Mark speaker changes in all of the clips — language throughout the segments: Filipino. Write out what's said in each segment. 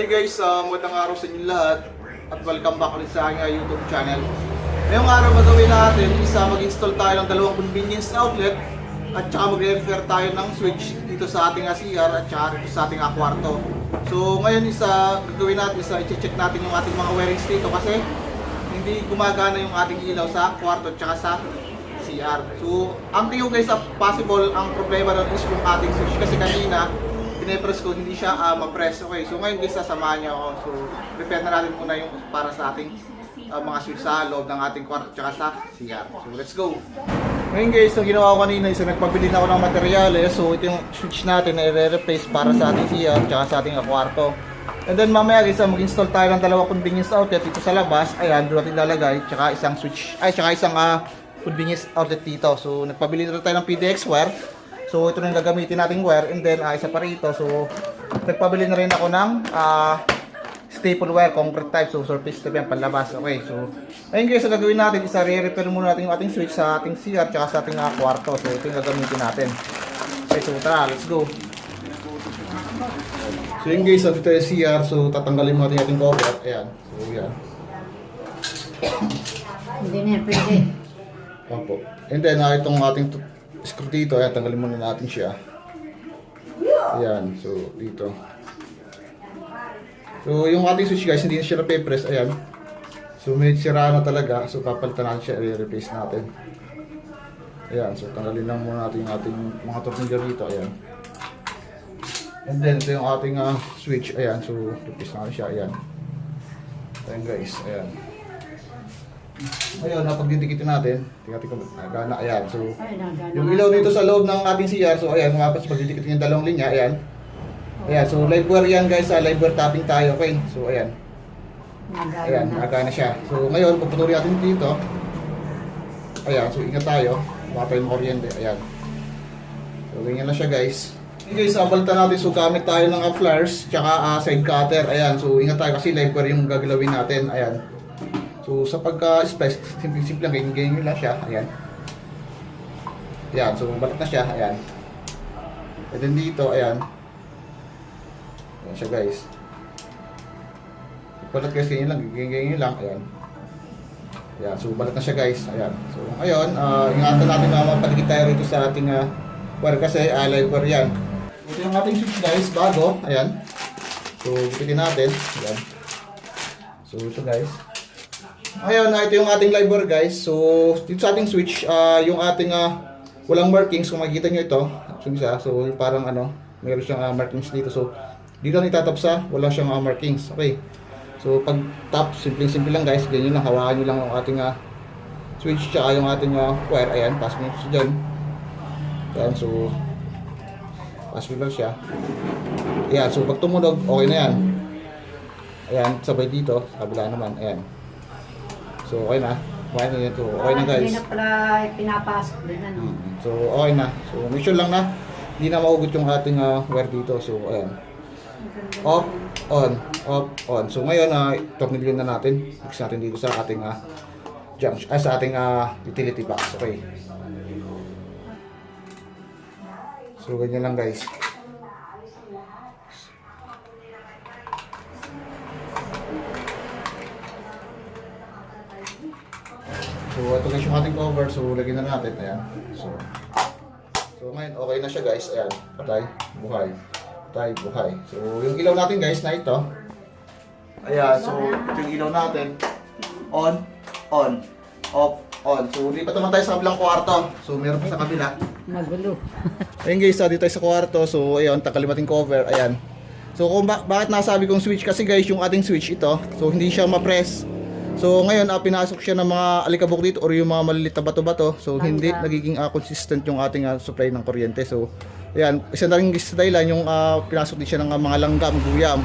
Speaker 1: Hi guys, magandang araw sa inyo lahat at welcome back ulit sa aking YouTube channel. Ngayong araw gagawin natin is mag-install tayo ng dalawang convenience outlet at saka mag-refer tayo ng switch dito sa ating CR at saka dito sa ating kwarto. So ngayon gagawin natin i-check natin yung ating mga wirings dito kasi hindi gumagana yung ating ilaw sa kwarto at saka sa CR. So ang tingin ko guys, possible ang problema doon is yung ating switch kasi kanina pinapress ko, hindi siya ma-press. Okay, so ngayon guys, sasamahan niyo ako. So, prepare na natin muna yung para sa ating mga switch sa loob ng ating kwarto tsaka sa CR. So, let's go! Ngayon guys, ang ginawa ko kanina is nagpabili na ako ng materyales. So, ito yung switch natin na i-replace para sa ating CR tsaka sa ating kwarto. And then mamaya guys, mag-install tayo ng dalawang convenience outlet dito sa labas. Ayan, doon natin lalagay. Tsaka isang switch, tsaka isang convenience outlet dito. So, nagpabili na tayo ng PDX wire. So ito na yung gagamitin nating wire, and then isa pa rito. So nagpabili na rin ako ng staple wire, concrete type. So surface type yan, panlabas. Okay, so ayun guys, ang gagawin natin is re-repair muna natin yung ating switch sa ating CR tsaka sa ating kwarto. So ito yung gagamitin natin. Okay, so tara, let's go. So yun guys, dito yung CR. So tatanggalin mo natin yung ating cover. Ayan, so yan.
Speaker 2: Hindi na pwede.
Speaker 1: Opo. And then itong ating screw dito, ayan, tanggalin muna natin siya. Ayan, so dito. So yung ating switch guys, hindi na siya na-press, ayan. So may sira na talaga, so papalitan natin siya, i-replace natin. Ayan, so tanggalin lang muna natin yung ating mga tornilyo dito, ayan. And then ito yung ating switch, ayan, so replace natin siya, ayan. Ayan guys, ayan. Ayun, napagdidikitin natin. Tingnan ko gana, ayan. So, yung ilaw dito sa loob ng ating CR, so ayan, tapos pagdidikitin yung dalawang linya, ayan. Ayan, so live wire yan guys, live wire tapping tayo, okay? So, ayan. Ayan, nagana siya. So, ngayon, puputulin natin dito. Ayan, so ingat tayo. Mapay yung kuryente, ayan. So, ganyan na siya guys. Okay guys, palitan natin. So, gamit tayo ng flares, tsaka side cutter. Ayan, so ingat tayo kasi live wire yung gagalawin natin, ayan. So sa pagka-splice, simple lang, ganyan lang siya, ayan. Ayan, so balat na siya, ayan. And then dito, ayan. Ayan siya guys. Balat guys, ganyan lang, ganyan lang, ayan. Ayan, so balat na siya guys, ayan. So ngayon, ingatan natin na mapaligid tayo rito sa ating wire kasi live wire yan. Ito yung ating switch guys, bago, ayan. So gupitin natin, ayan. So ito guys. Ngayon, ito yung ating live wire guys. So, dito sa ating switch, yung ating walang markings, kung makikita nyo ito, so parang mayroon siyang markings dito. So, dito itatap sa, wala siyang markings. Okay. So, pag tap, simple lang guys, ganyan lang, hawakan nyo lang yung ating switch, tsaka yung ating wire. Ayan, pasok nyo siya dyan. Ayan, so, pasok lang siya. Ayan, so pag tumunog, okay na yan. Ayan, sabay dito, sa kabila naman, ayan. So, okay na. Okay na ito. Okay na guys.
Speaker 2: Hindi na pala pinapasok din, ano?
Speaker 1: So, okay na. So, make sure lang na hindi na maugot yung ating wire dito. So, ayan. Off, on, off, on. So, ngayon, tornilyo na natin. Fix natin dito sa ating junction, sa ating utility box. Okay. So, ganyan lang guys. So, ito guys yung ating cover. So, lagyan na natin. Ayan. So ngayon, okay na siya guys. Ayan. Patay. Buhay. Patay. Buhay. So, yung ilaw natin guys na ito. Ayan. So, ito yung ilaw natin. On. On. Off. On. So, lipat naman tayo sa kabilang kwarto. So, meron pa sa kabila.
Speaker 2: Magulo.
Speaker 1: Ayun guys, dito tayo sa kwarto. So, ayun. Takalimating cover. Ayan. So, kung bakit nasabi kong switch? Kasi guys, yung ating switch ito. So, hindi siya ma-press. So ngayon pinasok siya ng mga alikabok dito or yung mga maliliit na bato-bato. So hindi nagiging consistent yung ating supply ng kuryente. So ayan, isa na rin dahilan yung pinasok din siya ng mga langgam, guyam.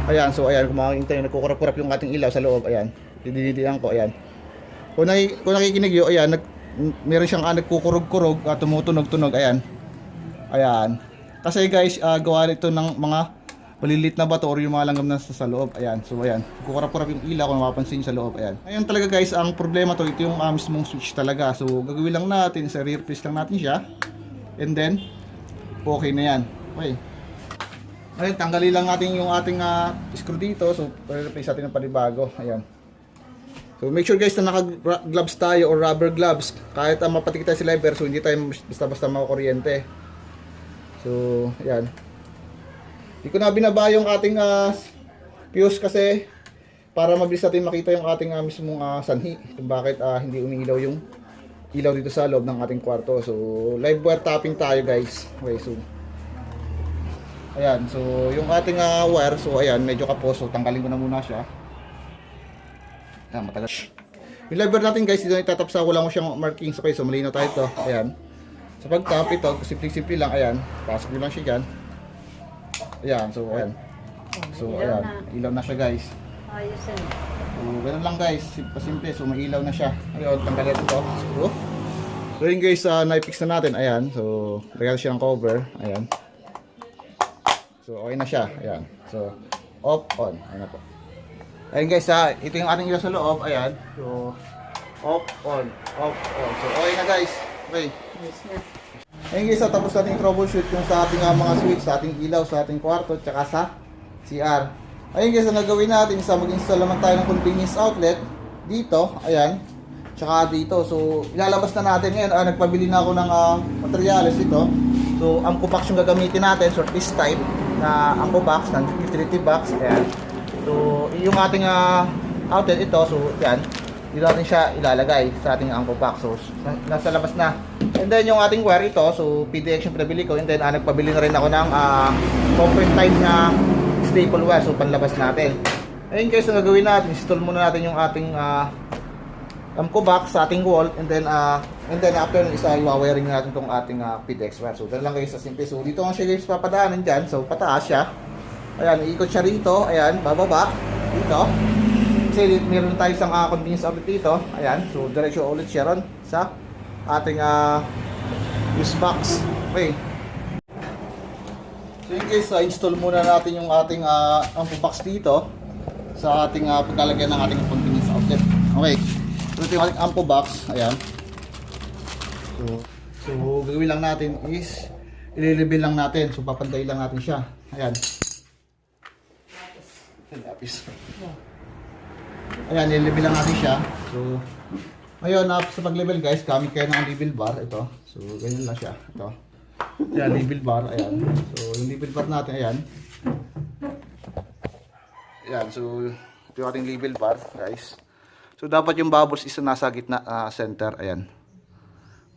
Speaker 1: Ayan, so ayan, kung makikita nyo, nagkukurap-kurap yung ating ilaw sa loob. Ayan, didididihan ko, ayan. Kung nakikinig yun, ayan, meron siyang nagkukurog-kurog, tumutunog-tunog, ayan. Ayan. Kasi guys, gawa nito ng mga malilit na bato or yung mga langgam na sa loob. Ayan, so ayan, kukurap-kurap yung ilaw kung mapapansin nyo sa loob. Ayan, ayun talaga guys, ang problema to, ito yung mismong switch talaga. So gagawin lang natin, re-replace lang natin siya, and then okay na yan. Okay. Ayun, tanggalin lang natin yung ating screw dito. So, replace natin ng panibago. Ayan. So, make sure guys na naka-gloves tayo or rubber gloves. Kahit mapatik tayo si lever, so hindi tayo basta-basta makakuryente. So, ayan. Hindi ko na binaba yung ating fuse kasi para mabilis natin makita yung ating mismong sanhi. Kung bakit hindi umiilaw yung ilaw dito sa loob ng ating kwarto. So, live wire tapping tayo guys. Okay, so ayan, so yung ating wire, so ayan, medyo kapos. So, tanggalin ko na muna siya. Ayan, matagal. Yung live wire natin guys, dito itatap sa wala mo siyang markings. Okay, so malinaw tayo ito. Ayan. Sa pag-tap, ito, simple-simple lang. Ayan, pasok nyo lang siya dyan. Ayan, so ayan. So, ayan, ilaw na siya guys.
Speaker 2: Ayos yan.
Speaker 1: So, ganun lang guys, simple. So, may ilaw na siya. Ayun, tanggalin ito. So, yun guys, na-fix na natin. Ayan, so, lagyan siya ng cover. Ayan. So, okay na siya. Ayan. So, off, on. Ayan na po. Ayan guys, ito yung ating ilaw sa loob. Ayan. So, off, on. Off, on. So, okay na guys. Okay.
Speaker 2: Ayos na.
Speaker 1: Ayun guys, tapos natin troubleshoot yung sa ating mga switch, sa ating ilaw, sa ating kwarto, tsaka sa CR. Ayun guys, ang gagawin natin is mag-install naman tayo ng convenience outlet dito, ayan, tsaka dito. So, ilalabas na natin ngayon. Nagpabili na ako ng materials ito. So, Amco box yung gagamitin natin, sort this type na Amco box, ng utility box, ayan. So, yung ating outlet ito, so, ayan, dito natin siya ilalagay sa ating Amco box. So, nasa labas na. And then, yung ating wire ito, so, PDX yung pinabili ko. And then, nagpabili na rin ako ng concrete type na staple wire, so panlabas natin. Ayun guys, ang gagawin natin, install muna natin yung ating Amco box sa ating wall, and then after nun isa i-wiring natin tong ating PDX wire. So dahil lang guys sa simple. So dito nga siya guys papadaanan dyan, so pataas siya. Ayan, iikot siya rito, ayan, bababa dito. Kasi meron tayo isang convenience outlet dito. Ayan, so diretso ulit siya ron sa ating fuse box. Okay. So yun guys, install muna natin yung ating Amco box dito sa ating paglalagyan ng ating convenience outlet. Okay. So ito yung ating Amco box. Ayan. So gagawin lang natin is i-level lang natin. So papantayin lang natin siya. Ayan. Ayan, i-level lang natin siya. So ngayon, sa pag-level guys, gamit kayo ng level bar. Ito. So ganyan lang siya. Ito. Ayan, level bar, ayan. So, yung level bar natin, ayan. Ayan, so, ito yung ating level bar, guys. So, dapat yung bubbles is nasa gitna, center, ayan.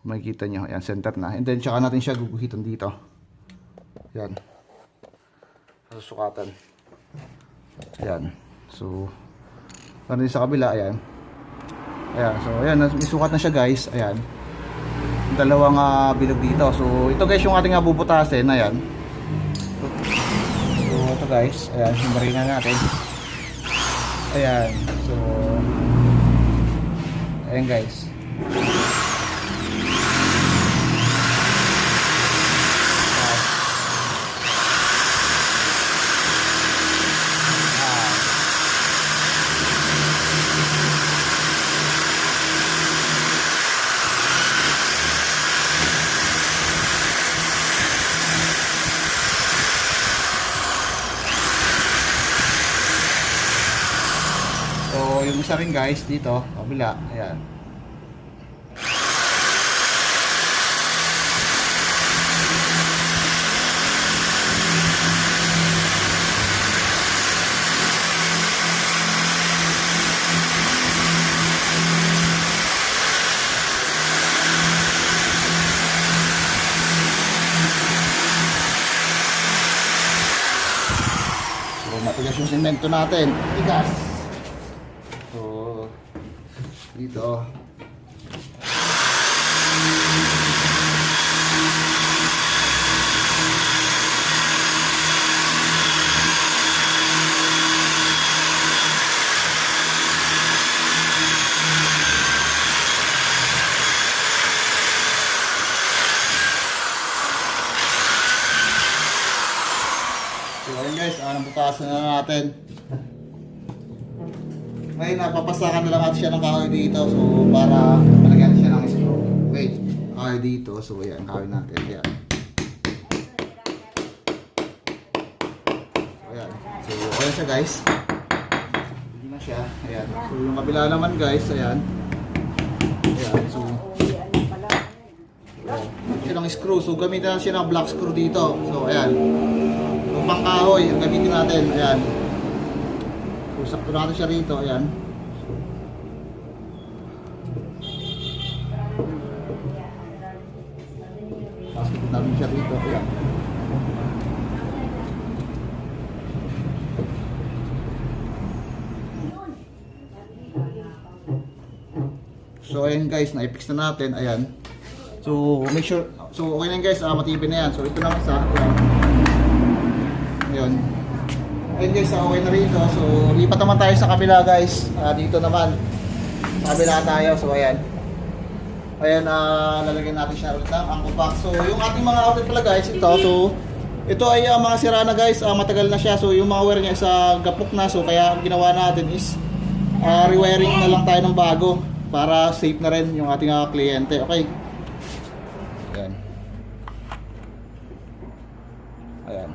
Speaker 1: Makikita nyo, ayan, center na. And then, tsaka natin siya guguhitan dito. Ayan. Susukatan. Ayan. So, natin sa kabila, ayan. Ayan, so, ayan, isukat na siya, guys. Ayan. Dalawang bilog dito. So ito guys yung ating bubutasin. Ayan. So ito guys, ayan, himarin na natin. Ayan. So ayan guys. So, yung isa rin guys dito, kabila, ayan. So, matigas yung semento natin. Tigas. So, dito. So, ayun guys, nabutasan na natin. Ngayon, napapasakan na lang natin siya ng kahoy dito. So, para malagyan siya ng screw. Wait, kahoy dito. So, ayan, kahoy natin. Ayan. okay na siya guys. Hindi na siya. Ayan. So yung kabila naman guys, ayan. Ayan. So siya ng screw. So gamitin na siya ng black screw dito. So ayan. So pangkahoy ang gamitin natin. Ayan. So sakto natin siya rito. Ayan. Pasok natin siya rito. Ayan. So ayan guys, na-fix na natin. Ayan. So make sure, so okay na guys, matibay na yan. So ito naman sa, ayan. Ayun. Ayun guys, okay na rito. So lipat naman tayo sa kabila guys. Dito naman. Sa kabila tayo. So ayan. Ayan, lalagyan natin siya ulit ng angko box. So yung ating mga outlet pala guys, ito. So ito ay mga sira na guys, matagal na siya. So yung mga wire niya sa gapok na. So kaya ang ginawa natin is rewiring na lang tayo ng bago para safe na rin yung ating kliyente. Okay. Ayan. Ayan.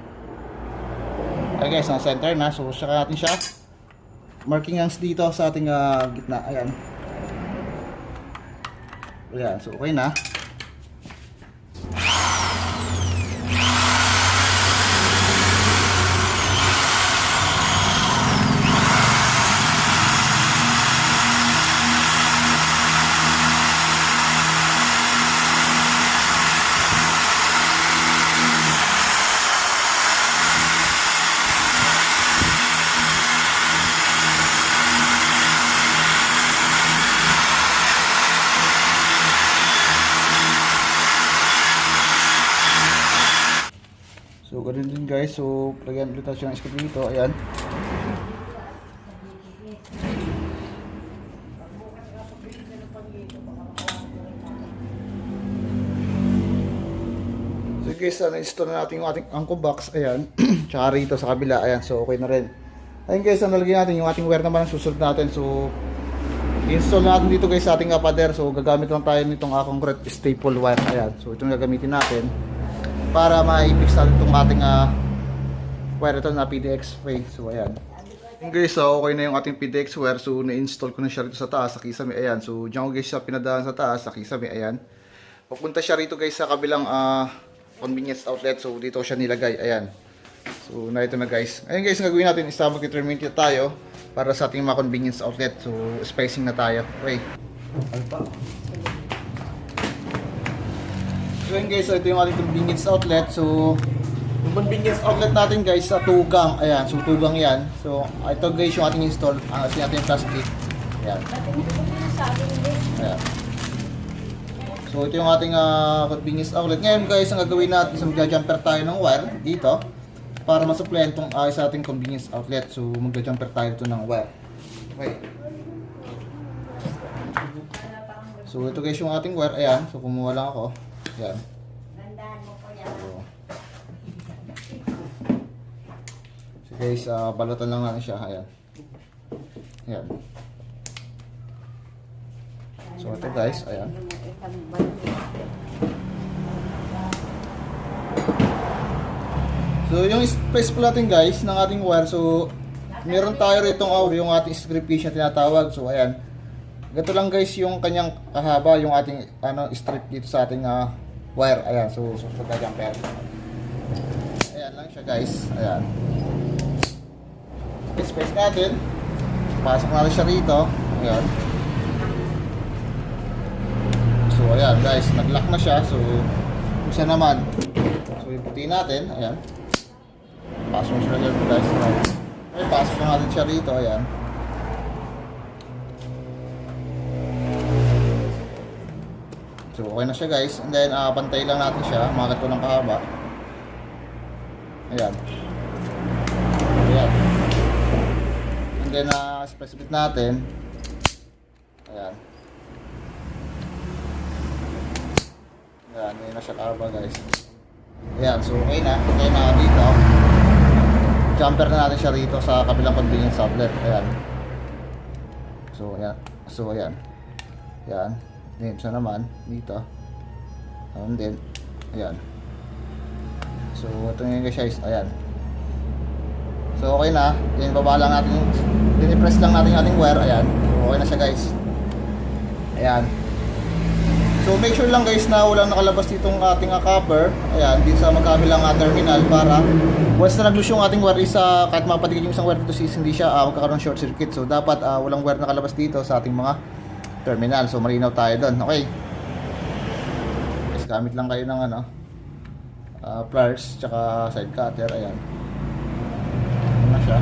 Speaker 1: Ayan guys, nasa center na. So saka natin siya marking hangs dito sa ating gitna. Ayan. Ayan. So okay na. So ganun din guys, so lagyan ulit tayo ng screw dito, ayan. So guys, na-install na natin yung ating angko box, ayan. Tsaka rito sa kabila, ayan, so okay na rin. Ayun guys, nalagyan natin yung ating wire naman ang susunod natin, so install natin dito guys sa ating pader. So gagamit lang tayo nitong concrete staple wire, ayan. So itong gagamitin natin para ma-fix natin itong ating wire ito na PDX way. So ayan. Yung guys, okay na yung ating PDX wire. So na-install ko na siya rito sa taas, sa kisame, ayan. So dyan ko guys siya pinadaan sa taas, sa kisame, ayan. Papunta siya rito guys sa kabilang convenience outlet. So dito siya nilagay, ayan. So na ito na guys. Ayun guys, ang gagawin natin is mag-terminate tayo para sa ating mga convenience outlet. So spacing na tayo. Okay. So yun guys, so ito yung ating convenience outlet. So yung convenience outlet natin guys sa tugang. Ayan, so tugang yan. So ito guys yung ating install. Ang ating plastic. Ayan. Ayan. So ito yung ating convenience outlet. Ngayon guys, ang gagawin natin is mag-jumper tayo ng wire dito para masuplayan itong sa ating convenience outlet. So mag-jumper tayo ito ng wire. Okay. So ito guys yung ating wire. Ayan, so kumuha lang ako. Ayan. So guys, balutan lang natin siya. Ayan. Ayan. So ito guys, ayan. So yung space po natin guys ng ating wire. So meron tayo ritong yung ating strip gauge na tinatawag. So ayan. Ganito lang guys yung kanyang kahaba, yung ating strip dito sa ating wire. Ayan, so pagka-jumper. Ayan lang siya guys. Ayan. Space natin. Pasok natin siya rito. Ayan. So ayan guys, nag-lock na siya. So isa naman. So iputin natin. Ayan. Pasok na siya dito guys. Ayan. Pasok na natin siya rito. Ayan. So okay na siya guys, and then pantay lang natin siya, mga ganito ng kahaba. Ayan. Ayan. And then space bit natin. Ayan. Ayan, yun na siya kahaba guys. Ayan, so okay na. Okay na dito. Jumper na natin siya rito sa kabilang convenience outlet. Ayan. So ayan. So ayan. Ayan. Isa naman dito. And then ayan. So ito yung guys, ayan. So okay na. Then baba lang natin yung i-press lang natin yung ating wire. Ayan. So, okay na siya guys. Ayan. So make sure lang guys na walang nakalabas ditong ating copper. Ayan, dito sa magkabilang terminal para once na nag-loose yung ating wire is kahit mapatigil yung isang wire dito is hindi siya magkakaroon ng short circuit. So dapat walang wire nakalabas dito sa ating mga terminal. So malinaw tayo doon. Okay. Guys, gamit lang kayo ng pliers tsaka side cutter. Ayan. Ano na siya.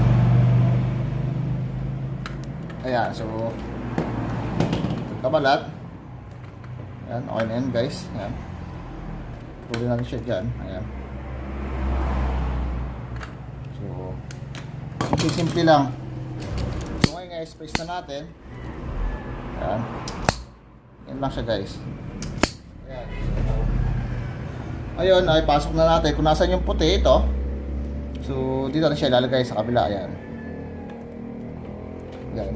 Speaker 1: Ayan, so kabalat. Ayan, okay na yan guys. Ayan. Tuloy natin siya dyan. Ayan. So, simple lang. So, ngayon guys, space na natin. Ayan. Yan lang siya guys. Ayan. So, ayun, ay pasok na natin. Kung nasan yung puti, ito. So, dito na siya ilalagay sa kabila. Ayan. Ayan.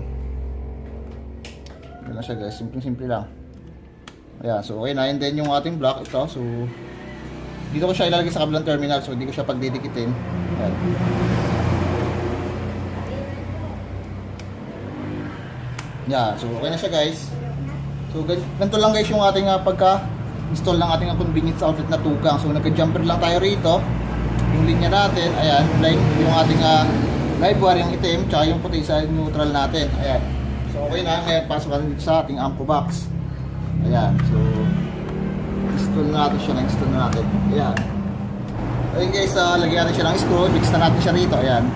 Speaker 1: Yan lang siya guys. Simple lang. Ayan, so okay na. And then yung ating block, ito. So, dito ko siya ilalagay sa kabilang terminal. So, hindi ko siya pagdidikitin. Ayan. Yan, so okay na siya guys. So, ganito lang guys yung ating pagka-install ng ating convenience outlet na tukang. So, nagka-jumper lang tayo rito. Yung linya natin, ayan. Yung ating live wire, yung itim, tsaka yung puti sa neutral natin. Ayan. So, okay na. Ngayon, pasok natin dito sa ating ampo box. Ayan, so install na natin. Ayan. Ayun guys, lagyan natin siya ng screw, mix na natin siya rito. Ayan.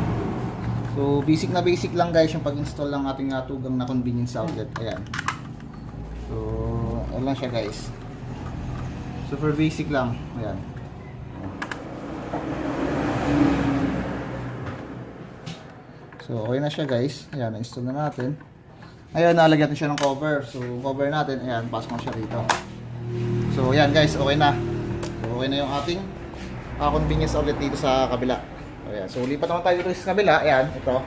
Speaker 1: So basic lang guys yung pag-install ng ating tugang na convenience outlet. Ayan. So ayan lang siya guys. Super basic lang. Ayan. So okay na siya guys. Ayan, na-install na natin. Ayun, nalagyan natin siya ng cover. So, cover natin. Ayan, pasok na siya rito. So, ayan guys, okay na. So, okay na yung ating convenience outlet dito sa kabila. Ayan, so lipat naman tayo dito sa kabila. Ayan, ito.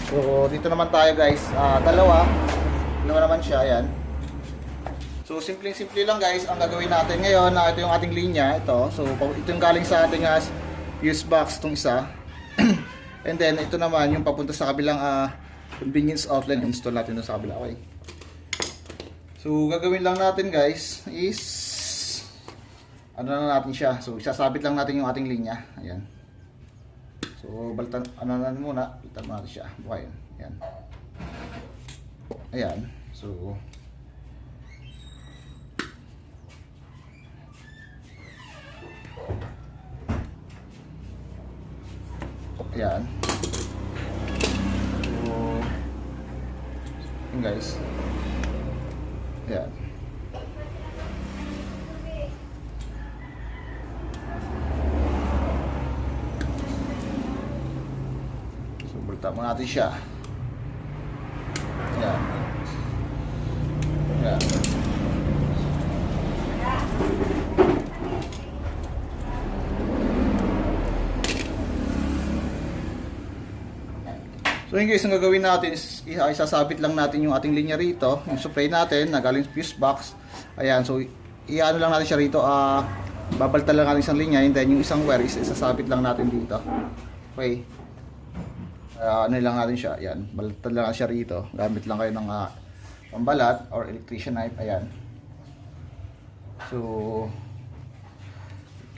Speaker 1: So, dito naman tayo guys. Dalawa naman siya. Ayan. So, simple lang guys. Ang gagawin natin ngayon, ito yung ating linya. Ito. So, ito yung galing sa ating fuse box, itong isa. And then, ito naman yung papunta sa kabilang convenience outlet, install natin doon sa kabila. Okay. So, gagawin lang natin guys is ano na natin siya. So, isasabit lang natin yung ating linya. Ayan. So, balitan, ano natin muna. Balitan natin siya. Okay. Ayan. Ayan. So, ayan. Guys. Ayan. So, balitan mo natin siya. Ayan. Ayan. So yun guys, ang gagawin natin is isasabit lang natin yung ating linya rito, yung supply natin na galing fuse box. Ayan, so iano lang natin siya rito, babaltan lang natin isang linya, and then yung isang wire is isasabit lang natin dito. Okay. Ano lang natin siya, ayan, balatan lang siya rito. Gamit lang kayo ng pambalat or electrician knife, ayan. So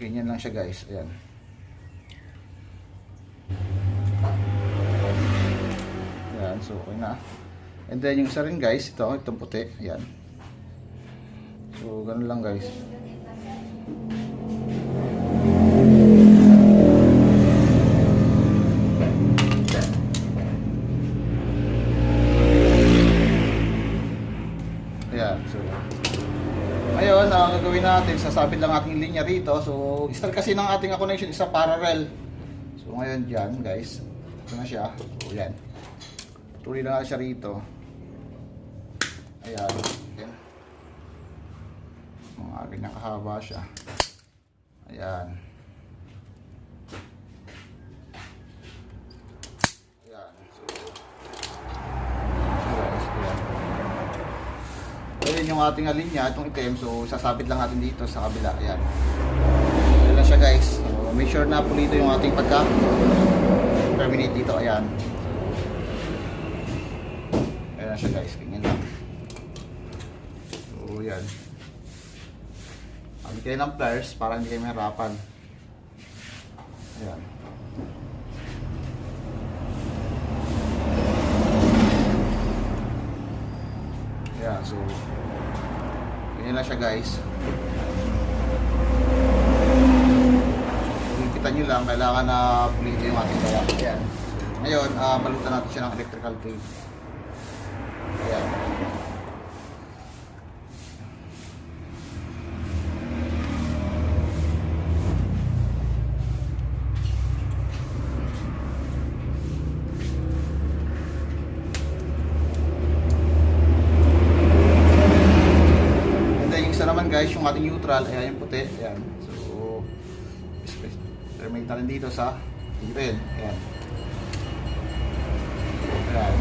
Speaker 1: ganyan lang siya guys, ayan. Ayan, so okay na. And then yung isa rin guys, itong puti, ayan. So ganun lang guys. Ayan, so ayun, ang gagawin natin, sasabit lang ating linya rito. So start kasi ng ating connection is parallel. So ngayon dyan guys, ito na siya. So yan, tuloy na siya rito. Ayan. Ayan. Mga ganyan kahaba siya. Ayan. Ayan. So, guys, ayan. Ayan yung ating linya, itong item. So, sasabit lang natin dito sa kabila. Ayan. Ayan lang siya guys. So, make sure na pulido yung ating terminate dito. Ayan. Ayan siya guys, ganyan lang. So yan. Gamit kayo ng pliers para hindi kayo mahirapan. Ayan. Ayan, so ganyan lang siya guys. Kung kita nyo lang, kailangan na pulido yung ating kaya. Ayan. Ngayon, balutan natin siya ng electrical tape. Ayan. And then yung isa naman guys, yung ating neutral, ayan yung puti. Ayan. So, terminate na rin dito sa rin. Ayan. Ayan.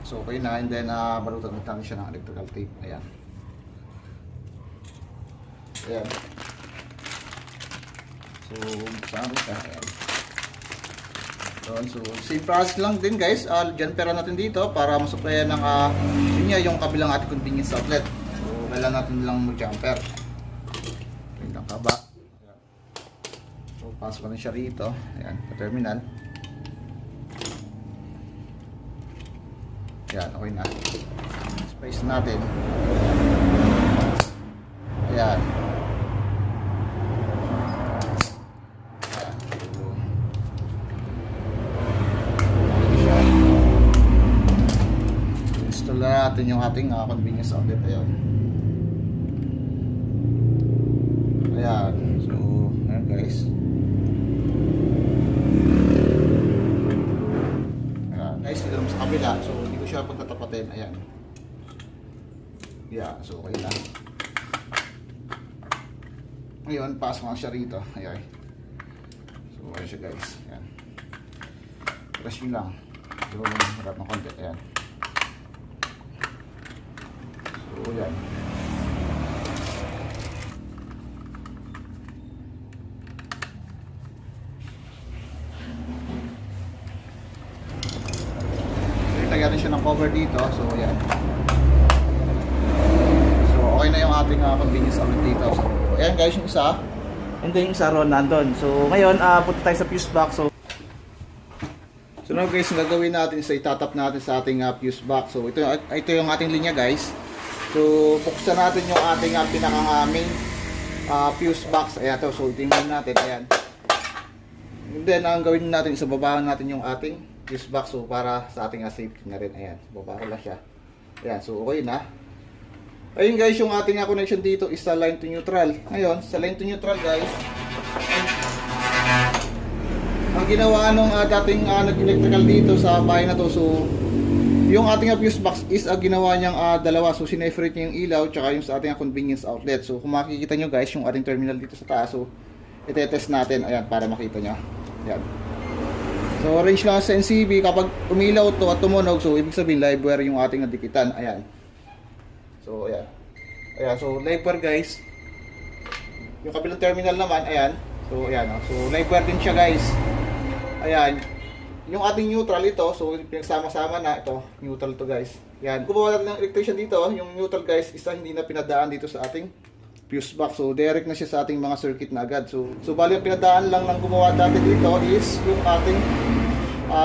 Speaker 1: So okay na, and then balutan natin siya ng electrical tape. Ayan. Ayan. So saan rin siya? Ayan. So same process lang din guys. Dyan pera natin dito para masuplayan ng linya yung kabilang ating convenience outlet. So kailangan natin lang mag-jumper. Ayan lang kaba. Ayan. So pasok na siya rito. Ayan, pa-terminal. Ayan, okay na. Space natin. Ayan. Install na natin yung ating convenience outlet. Ayan. Ayan. So, ayan guys. Ayan. Guys, dito naman sa kabila. So, hindi ko siya pagtatapatin. Ayan. Yeah, so okay lang. Ngayon, pasok nga siya rito. Ayan. So, ayan siya guys. Ayan. Press nyo lang. So, harap ng konti. Ayan. So, ayan. Lagyan siya ng cover dito. So, ayan. So, okay na yung ating convenience outlet dito. So, ayan guys, yung isa. And then yung isa ron nandun. So, ngayon, punta tayo sa fuse box. So now guys, ang gagawin natin is itatap natin sa ating fuse box. So, ito yung ating linya guys. So, buksan natin yung ating pinaka-main fuse box. Ayan to. So, tingnan natin. Ayan. And then, ang gawin natin is babahan natin yung ating fuse box. So, para sa ating safety na rin. Ayan. Baba ko lang siya. Ayan. So, okay na. Ayun guys, yung ating connection dito is sa line to neutral. Ngayon, sa line to neutral guys, ang ginawa nung dating nag-electrical dito sa bahay na to. So, yung ating fuse box is ginawa niyang dalawa. So, sineferate niya yung ilaw tsaka yung sa ating convenience outlet. So, kung makikita nyo guys, yung ating terminal dito sa taas. So, itetest natin. Ayan, para makita nyo. Ayan. So, range lang sa NCB. Kapag umilaw to at tumunog, so, ibig sabihin live wire yung ating nadikitan. Ayan. So, ayan. Ayan. So, live wire guys. Yung kabilang terminal naman, ayan. So, ayan. So, live wire din siya guys. Ayan. Yung ating neutral ito, so pinagsama-sama na ito, neutral to guys. Yan. Gumawa natin ng electrician dito, yung neutral guys, isa hindi na pinadaan dito sa ating fuse box. So direct na siya sa ating mga circuit na agad. So bali yung pinadaan lang ng gumawa dati dito is yung ating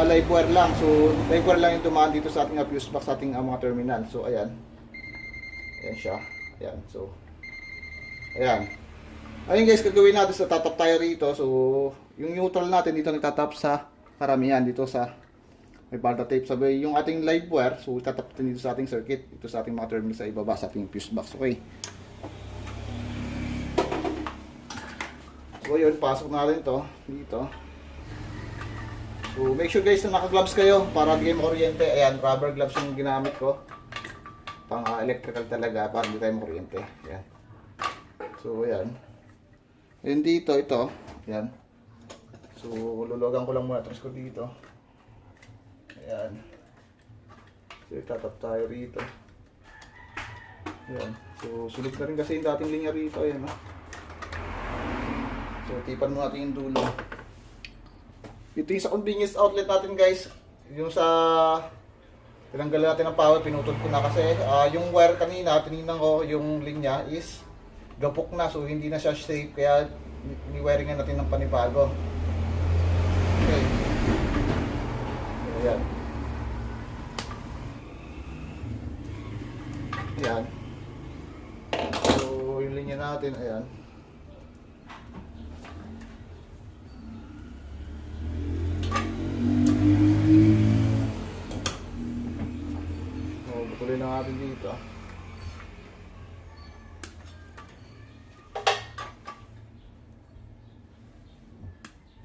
Speaker 1: live wire lang. So live wire lang yung dumaan dito sa ating fuse box, sa ating mga terminal. So ayan. Ayan siya. Ayan. So ayan. Ayun guys, gagawin natin sa tatap tayo rito. So yung neutral natin dito nagtatap sa karamihan dito sa may balta tape. Sabi yung ating live wire, so itatap natin dito sa ating circuit, ito sa ating mga terminal sa ibaba sa ating fuse box. Okay. So yun, pasok natin ito dito. So make sure guys na naka-gloves kayo para di kayo makuryente. Ayan, rubber gloves yung ginamit ko. Pang electrical talaga para hindi tayo makuryente. Ayan. So ayan. Yun dito, ito. Ayan. So, lulugan ko lang muna trash ko dito. Ayan. So, itatap tayo rito. Ayan. So, sulit na rin kasi yung dating linya rito. Ayan, ha? So, tipan mo natin yung dulo. Ito yung sa convenience outlet natin, guys. Yung sa... Tinanggal natin ang power, pinutol ko na kasi yung wire kanina, tinignan ko yung linya is gapok na. So, hindi na siya safe. Kaya, ni-wiringan natin ng panibago. Okay. Ayan. Ayan. So, yung linya natin, ayan. So, butuloy lang natin dito.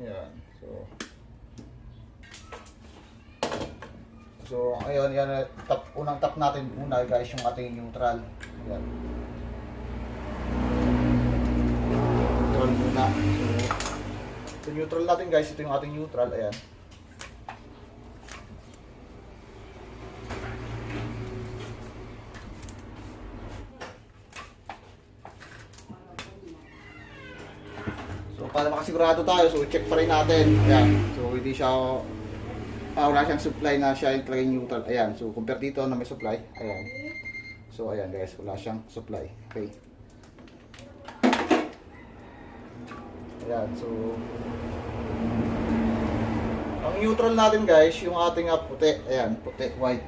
Speaker 1: Ayan. So, ayun, yan, unang tap natin muna guys, yung ating neutral. Ayan. Neutral muna. So, neutral natin guys, ito yung ating neutral, ayan. So, para makasigurado tayo, so check pa rin natin. Ayan. So, hindi siya wala siyang supply na siya yung talagang neutral. Ayan, so compare dito na may supply. Ayan. So ayan guys, wala siyang supply. Okay. Ayan, so ang neutral natin guys, yung ating puti. Ayan, puti, white.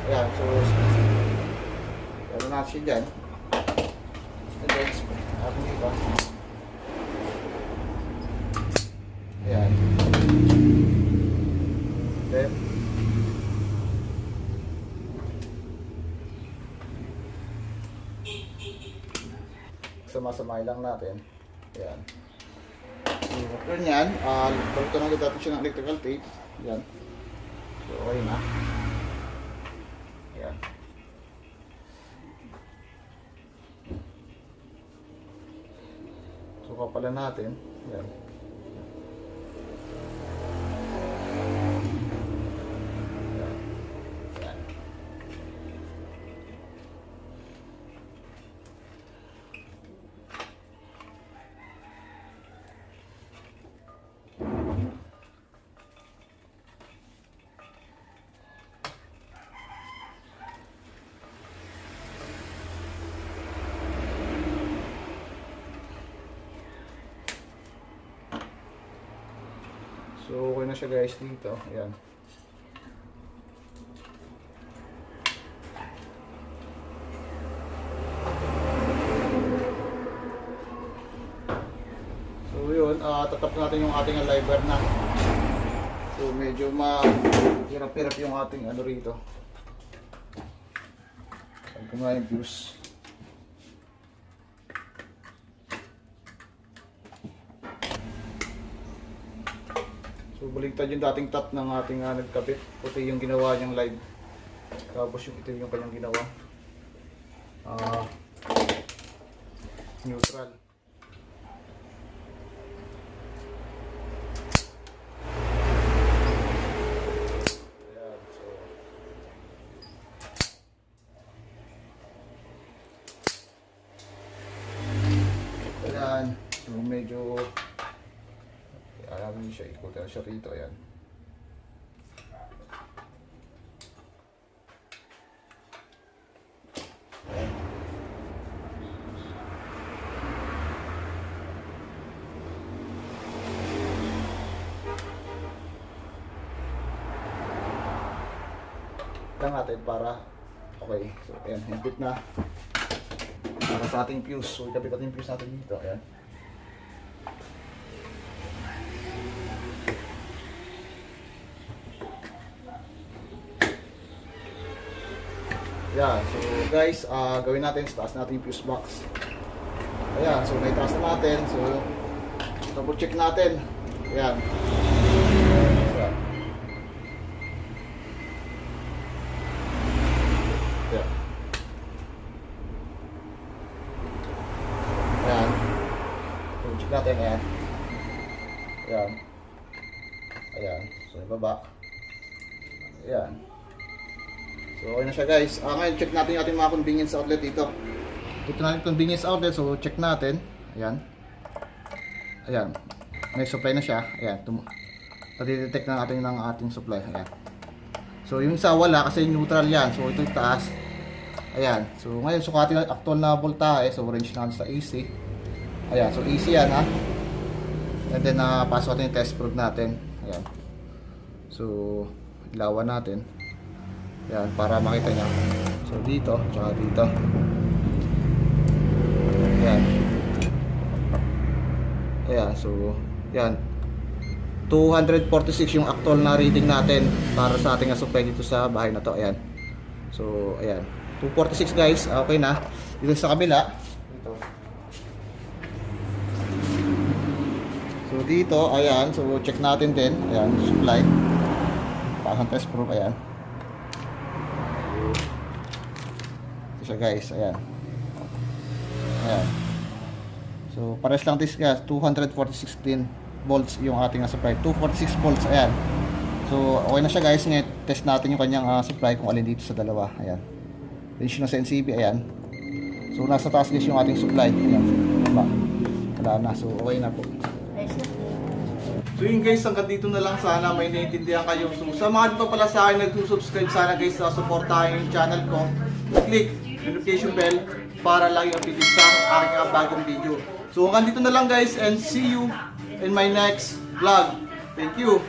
Speaker 1: Ayan, so ano natin siya dyan. And then, ating dito. Ayan. Then, sama-samay lang natin. Ayan. So, after nyan, balutan na natin siya ng electrical tape. Ayan. So, okay na. Ayan. So, kapalan natin. Ayan. So, okay na siya guys dito. Ayan. So, yun. Tatap natin yung ating live wire na. So, medyo mahirap-hirap yung ating ano rito. Pag kumaya yung fuse. So, baligtad yung dating top ng ating nagkabit. Puti yung ginawa niyang live. Tapos yung itim yung kanyang ginawa. Neutral. Ayan, so. Ayan. So, medyo alam niyo siya, ikutin na siya rito, ayan. Lang natin para okay. So, ayan, higpit na para sa ating fuse. So, ikabit natin yung fuse natin dito, ayan. Ayan, so guys, gawin natin, taas natin yung fuse box. Ayan, so may taas na natin. So, double check natin. Ayan. Ayan. Ayan. Ayan. Double check natin, ayan. Ayan. Ayan, so ibaba. Ayan. So okay na siya guys. Ngayon check natin yung ating mga convenience outlet dito. Ito na yung convenience outlet, so check natin. Ayan. Ayan. May supply na siya. Ayan. Pati-detect na natin ng ating supply. Ayan. So yung isa wala kasi neutral yan. So ito yung taas. Ayan. So ngayon sukatin ang actual na voltahe. So range natin sa AC. Ayan. So AC yan ha. And then pasok natin yung test probe natin. Ayan. So ilawan natin. Ayan. Para makita nyo. So dito. Tsaka dito. Ayan. Ayan. So yan. 246 yung actual na reading natin para sa ating supply dito sa bahay na to. Ayan. So ayan. 246 guys. Okay na. Dito sa kabila. Dito. So dito. Ayan. So check natin din. Ayan. Supply. Pasang test probe. Ayan. Ito siya guys. Ayan. Ayan. So pares lang this guys. 246 din volts yung ating supply. 246 volts. Ayan. So okay na siya guys. Ngayon test natin yung kanyang supply kung alin dito sa dalawa. Ayan. Range na sa NCB. Ayan. So nasa taas guys yung ating supply. Ayan. Wala na. So okay na po. So yun guys, hanggang dito na lang, sana may naiintindihan kayo. So sa mga dito pala sa akin nag-subscribe, sana guys supportahan yung channel ko. Click notification bell para lagi updated sa aking bagong video. So hanggang dito na lang guys, and see you in my next vlog. Thank you.